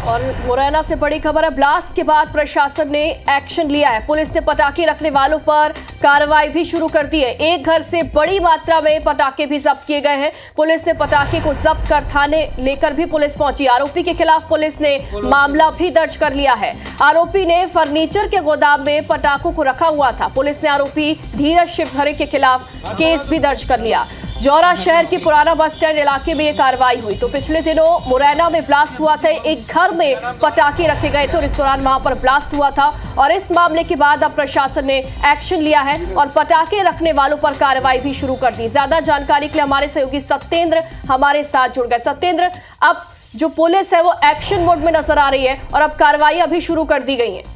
और मुरैना से बड़ी खबर है। ब्लास्ट के बाद प्रशासन ने एक्शन लिया है। पुलिस ने पटाखे रखने वालों पर कार्रवाई भी शुरू कर दी है। एक घर से बड़ी मात्रा में पटाखे भी जब्त किए गए हैं। पुलिस ने पटाखे को जब्त कर थाने लेकर भी पुलिस पहुंची। आरोपी के खिलाफ पुलिस ने मामला भी दर्ज कर लिया है। आरोपी ने फर्नीचर के गोदाम में पटाखों को रखा हुआ था। पुलिस ने आरोपी धीरज शिवहरे के खिलाफ केस भी दर्ज कर लिया। जौरा शहर के पुराना बस स्टैंड इलाके में यह कार्रवाई हुई। तो पिछले दिनों मुरैना में ब्लास्ट हुआ था। एक घर में पटाखे रखे गए थे और इस दौरान वहां पर ब्लास्ट हुआ था और इस मामले के बाद अब प्रशासन ने एक्शन लिया है और पटाखे रखने वालों पर कार्रवाई भी शुरू कर दी। ज्यादा जानकारी के लिए हमारे सहयोगी सत्येंद्र हमारे साथ जुड़ गए। सत्येंद्र, अब जो पुलिस है वो एक्शन मोड में नजर आ रही है और अब कार्रवाई भी शुरू कर दी गई है।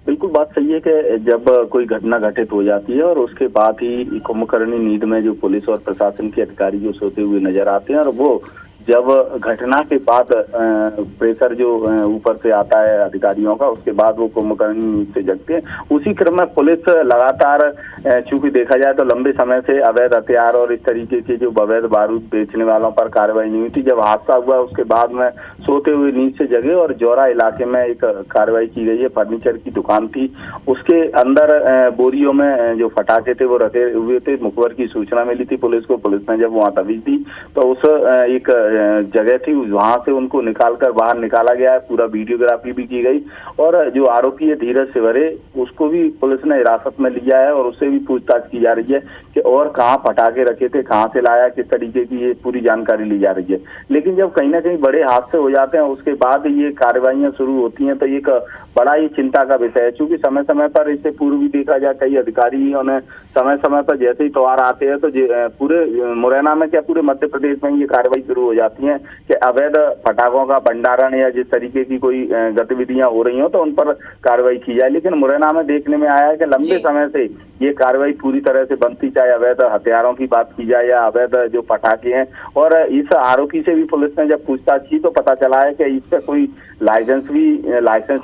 बिल्कुल बात सही है कि जब कोई घटना घटित हो जाती है और उसके बाद ही कुंभकर्णी नींद में जो पुलिस और प्रशासन के अधिकारी जो सोते हुए नजर आते हैं और वो जब घटना के बाद प्रेशर जो ऊपर से आता है अधिकारियों का, उसके बाद वो कुंभकर्णी नींद से जगते हैं। उसी क्रम में पुलिस लगातार, चूंकि देखा जाए तो लंबे समय से अवैध हथियार और इस तरीके के जो अवैध बारूद बेचने वालों पर कार्रवाई नहीं हुई थी। जब हादसा हुआ उसके बाद में सोते हुए नींद से जगे और जौरा इलाके में एक कार्रवाई की गई है। फर्नीचर की दुकान थी, उसके अंदर बोरियों में जो फटाखे थे वो रखे हुए थे। मुखबर की सूचना मिली थी पुलिस को। पुलिस ने जब वहां तवीज दी तो उस एक जगह थी, वहां से उनको निकालकर बाहर निकाला गया है। पूरा वीडियोग्राफी भी की गई और जो आरोपी है धीरज शिवहरे, उसको भी पुलिस ने हिरासत में लिया है और उससे भी पूछताछ की जा रही है कि और कहाँ पटाखे रखे थे, कहाँ से लाया, किस तरीके की, ये पूरी जानकारी ली जा रही है। लेकिन जब कहीं ना कहीं बड़े हादसे हो जाते हैं उसके बाद ये कार्रवाइयां शुरू होती हैं तो एक बड़ा ही चिंता का विषय है। चूंकि समय समय पर इससे पूर्व भी देखा जाए कई अधिकारी उन्हें समय समय पर जैसे ही त्योहार आते हैं तो पूरे मुरैना में क्या पूरे मध्य प्रदेश में ये कार्रवाई शुरू हो जाती है कि अवैध पटाखों का भंडारण या जिस तरीके की कोई गतिविधियां हो रही हो तो उन पर कार्रवाई की जाए। लेकिन मुरैना में देखने में आया है कि लंबे समय से ये कार्रवाई पूरी तरह से बनती, चाहे अवैध हथियारों की बात की जाए या अवैध जो पटाखे हैं। और इस आरोपी से भी पुलिस ने जब पूछताछ की तो पता चला है कि इसका कोई लाइसेंस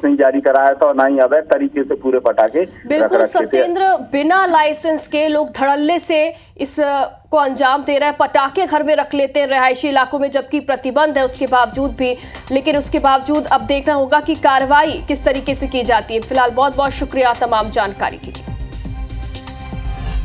नहीं जारी कराया था और ना ही अवैध तरीके से पूरे पटाखे। बिल्कुल सत्येंद्र, बिना लाइसेंस के लोग धड़ल्ले से इस को अंजाम दे रहे हैं। पटाखे घर में रख लेते हैं रिहायशी इलाकों में, जबकि प्रतिबंध है उसके बावजूद भी। लेकिन उसके बावजूद अब देखना होगा कि कार्रवाई किस तरीके से की जाती है। फिलहाल बहुत बहुत शुक्रिया तमाम जानकारी के लिए।